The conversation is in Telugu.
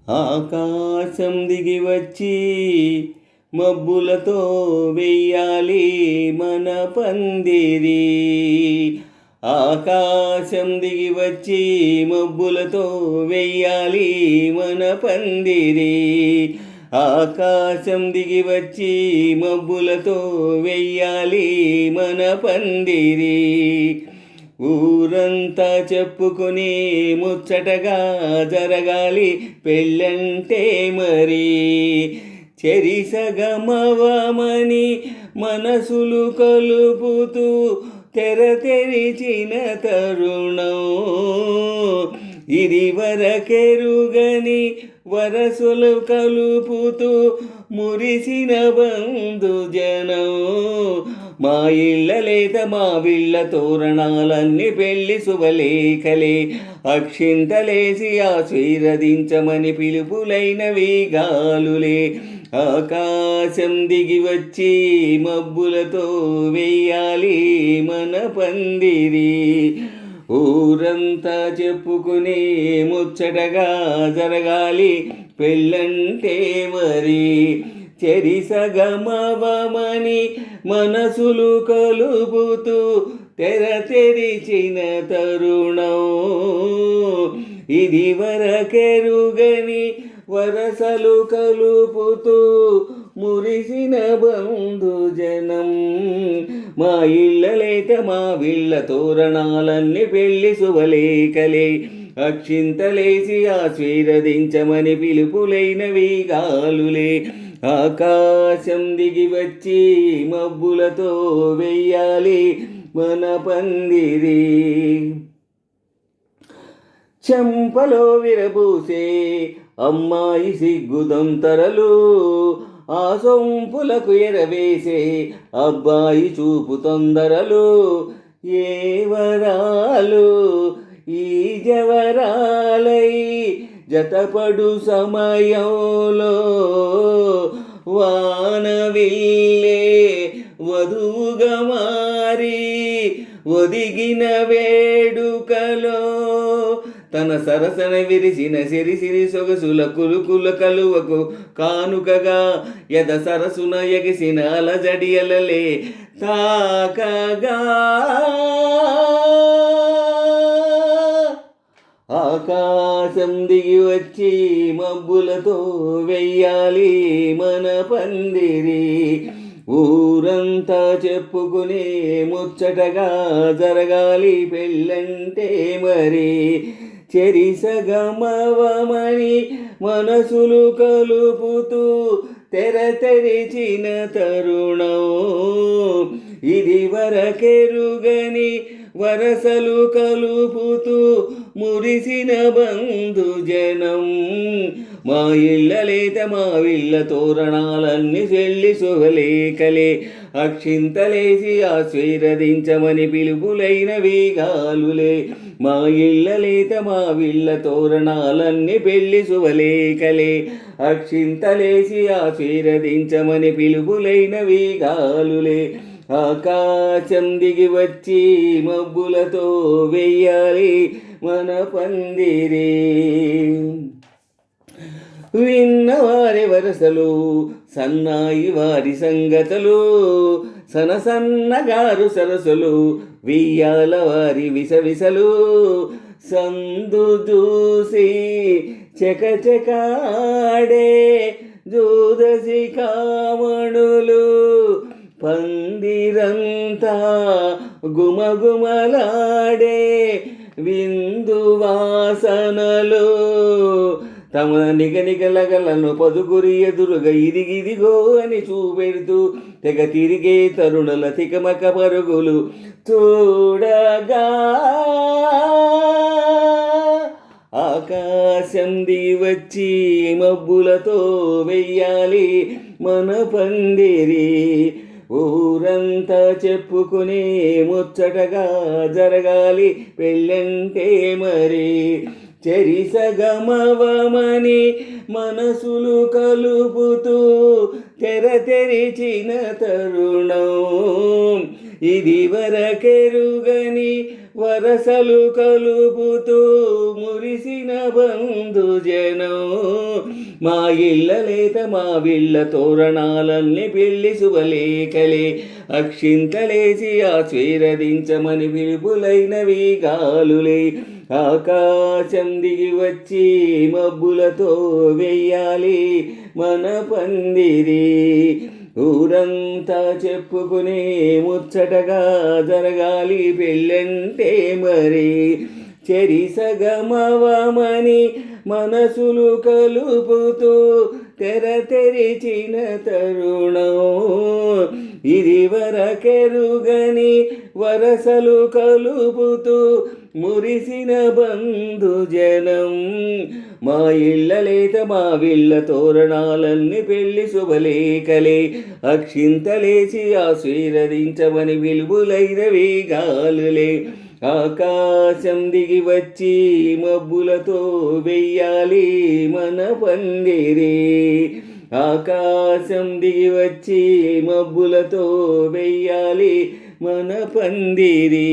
ఆకాశం దిగి వచ్చి మబ్బులతో వెయ్యాలి మన పందిరి. ఆకాశం దిగి వచ్చి మబ్బులతో వెయ్యాలి మన పందిరి. ఆకాశం దిగి వచ్చి మబ్బులతో వెయ్యాలి మన పందిరి. ఊరంతా చెప్పుకుని ముచ్చటగా జరగాలి పెళ్ళంటే మరి. చెరిసగమవమని మనసులు కలుపుతూ తెర తెరిచిన తరుణం ఇది వరకెరుగని వరసులు కలుపుతూ మురిసిన బంధుజనం. మా ఇళ్ళలేత మా వీళ్ళ తోరణాలన్నీ పెళ్లి శుభలేఖలే. అక్షింతలేసి ఆశీర్వదించమని పిలుపులైనవి గాలులే. ఆకాశం దిగి వచ్చి మబ్బులతో వెయ్యాలి మన పందిరి. ఊరంతా చెప్పుకుని ముచ్చటగా జరగాలి పెళ్ళంటే మరి. చెరిసగమవమని మనసులు కలుపుతూ తెర తెరిచిన తరుణం ఇది వరకెరుగని వరసలు కలుపుతూ మురిసిన బంధుజనం. మా ఇళ్ళలేత మా వీళ్ళ తోరణాలన్నీ పెళ్లి శుభలేఖలే. అక్షింతలేసి ఆశీర్వదించమని పిలుపులైనవి గాలులే. ఆకాశం దిగి వచ్చి మబ్బులతో వెయ్యాలి మన పందిరి. చెంపలో విరబూసే అమ్మాయి సిగ్గుదొంతరలు, ఆ సొంపులకు ఎరవేసే అబ్బాయి చూపు తొందరలు. ఏ వరాలు ఈ జవరాలై జతపడు సమయంలో వానవిల్లే వధువుగా మారి ఒదిగిన వేడుకలో తన సరసన విరిసిన సిరిసిరి సొగసుల కులుకుల కలువకు కానుకగా యద సరసున ఎగిసిన అలజడియలలే తాకగా. ఆకాశం దిగి వచ్చి మబ్బులతో వెయ్యాలి మన పందిరి. ఊరంతా చెప్పుకునే ముచ్చటగా జరగాలి పెళ్ళంటే మరి. చెరిసగమవమని మనసులు కలుపుతూ తెర తెరిచిన తరుణం ఇది వరకెరుగని వరసలు కలుపుతూ మురిసిన బంధుజనం. మా ఇళ్ళలేత మా వీళ్ళ తోరణాలన్నీ పెళ్లి శుభలేఖలే. అక్షింతలేసి ఆశీర్వదించమని పిలుపులైనవి గాలులే. మా ఇళ్ళలేత మా వీళ్ళ తోరణాలన్నీ పెళ్లి శుభలేఖలే. అక్షింతలేసి ఆశీర్వదించమని పిలుపులైనవి గాలులే. ఆకాశం దిగి వచ్చి మబ్బులతో వెయ్యాలి మన పందిరి. విన్నవారి వరసలు సన్నాయి వారి సంగతులు, సనసన్నగారు సరసలు వియ్యాల వారి విసవిసలు. సందు దూసి చకచకాడే జోదసి కామణులు, పందిరంతా గుమగుమలాడే విందు వాసనలు. తమ నిగనిగలగలను పదుగురి ఎదురుగా ఇదిగిదిగో అని చూపెడుతూ తెగ తిరిగే తరుణుల తికమక పరుగులు చూడగా. ఆకాశం దిగి వచ్చి మబ్బులతో వెయ్యాలి మన పందిరి. ఊరంతా చెప్పుకునే ముచ్చటగా జరగాలి పెళ్ళంటే మరి. చెరిసగమవమని మనసులు కలుపుతూ తెర తెరిచిన తరుణం ఇది వరకెరుగని వరసలు కలుపుతూ మురిసిన బంధుజనం. మా ఇళ్ళ లేత మా వీళ్ళ తోరణాలన్నీ పెళ్లి శుభలేఖలే, అక్షింతలేసి ఆశీర్వదించమని పిలుపులైనవి గాలులే. ఆకాశం దిగి వచ్చి మబ్బులతో వెయ్యాలి మన పందిరి, ఊరంతా చెప్పుకునే ముచ్చటగా జరగాలి పెళ్ళంటే మరి. చెరిసగమవమని మనసులు కలుపుతూ తెర తెరిచిన తరుణం, ఇది వరకెరుగని వరసలు కలుపుతూ మురిసిన బంధుజనం. మా ఇళ్ళ లేత మా వీళ్ళ తోరణాలన్నీ పెళ్లి శుభలేఖలే, అక్షింతలేసి ఆశీర్వదించమని విలువలైనవి గాలులే. ఆకాశం దిగి వచ్చి మబ్బులతో వెయ్యాలి మన పందిరి, ఆకాశం దిగి వచ్చి మబ్బులతో వెయ్యాలి మన పందిరి.